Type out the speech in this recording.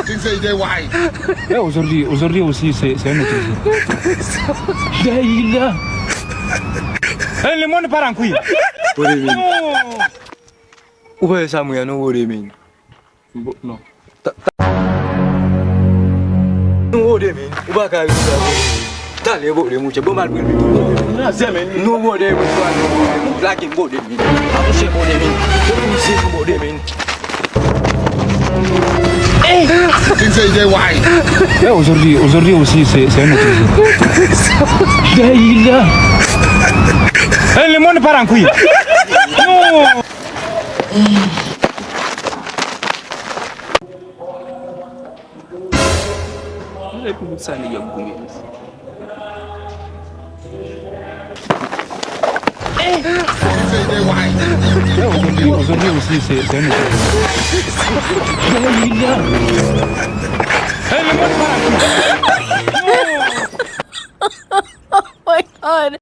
Tu sais, il est why. Aujourd'hui aussi, c'est un autre jour. Daïla. Le monde part en couille. Où est ça, moi, non, Non. no de min uba ka yi ta le bo de mu che bo mal bi na se men no bo de mu la ki bo de min a se bo de min ko se bo de min Tu sais, il est why. Aujourd'hui aussi, c'est un autre jour. Daïla. Le monde part en couille. Non. Tu sais, il est why. Aujourd'hui aussi, c'est un autre jour. Daïla. Le monde part en couille. Oh my god.